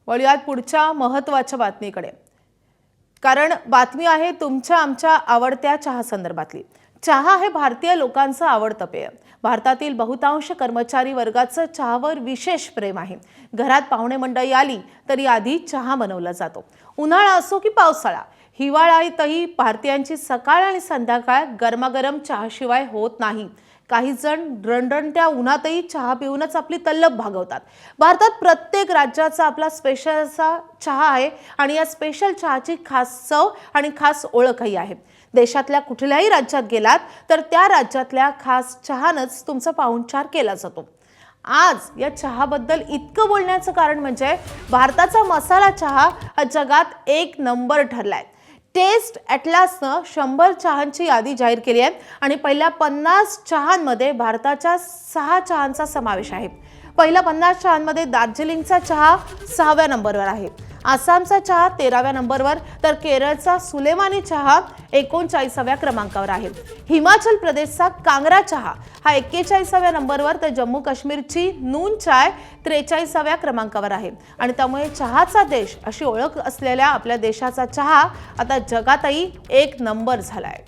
वळूयात पुढच्या महत्त्वाच्या बातमीकडे। कारण बातमी आहे तुमच्या आमच्या आवडत्या चहा संदर्भातली। चहा हे भारतीय लोकांचं आवडतं पेय। भारतातील बहुतांश कर्मचारी वर्गाचं चहावर विशेष प्रेम आहे। घरात पाहुणे मंडळी आली तरी आधी चहा बनवला जातो। उन्हाळा असो की पावसाळा, हिवाळ्यातही भारतीयांची सकाळ आणि संध्याकाळ गरमागरम चहाशिवाय होत नाही। काही जण रणरणत्या उन्हातही चहा पिऊनच आपली तल्लफ भागवतात। भारतात प्रत्येक राज्याचा आपला स्पेशल असा चहा आहे आणि या स्पेशल चहाची खास चव आणि खास ओळखही आहे। देशातल्या कुठल्याही राज्यात गेलात तर त्या राज्यातल्या खास चहानच तुमचा पाहुणचार केला जातो। आज या चहाबद्दल इतकं बोलण्याचं कारण म्हणजे भारताचा मसाला चहा हा जगात एक नंबर ठरलाय। टेस्ट ॲटलासनं 100 चहांची यादी जाहीर केली आहे आणि पहिल्या 50 चहांमध्ये भारताच्या 6 चहांचा समावेश आहे। पहिल्या 50 चहांमध्ये दार्जिलिंगचा चहा 6व्या नंबरवर आहे, आसामचा चहा 13व्या नंबरवर, तर केरळचा सुलेमानी चहा 39व्या क्रमांकावर आहे। हिमाचल प्रदेशचा कांगरा चहा हा 41व्या नंबरवर, तर जम्मू काश्मीरची नून चाय 43व्या क्रमांकावर आहे। आणि त्यामुळे चहाचा देश अशी ओळख असलेल्या आपल्या देशाचा चहा आता जगातही एक नंबर झालाय।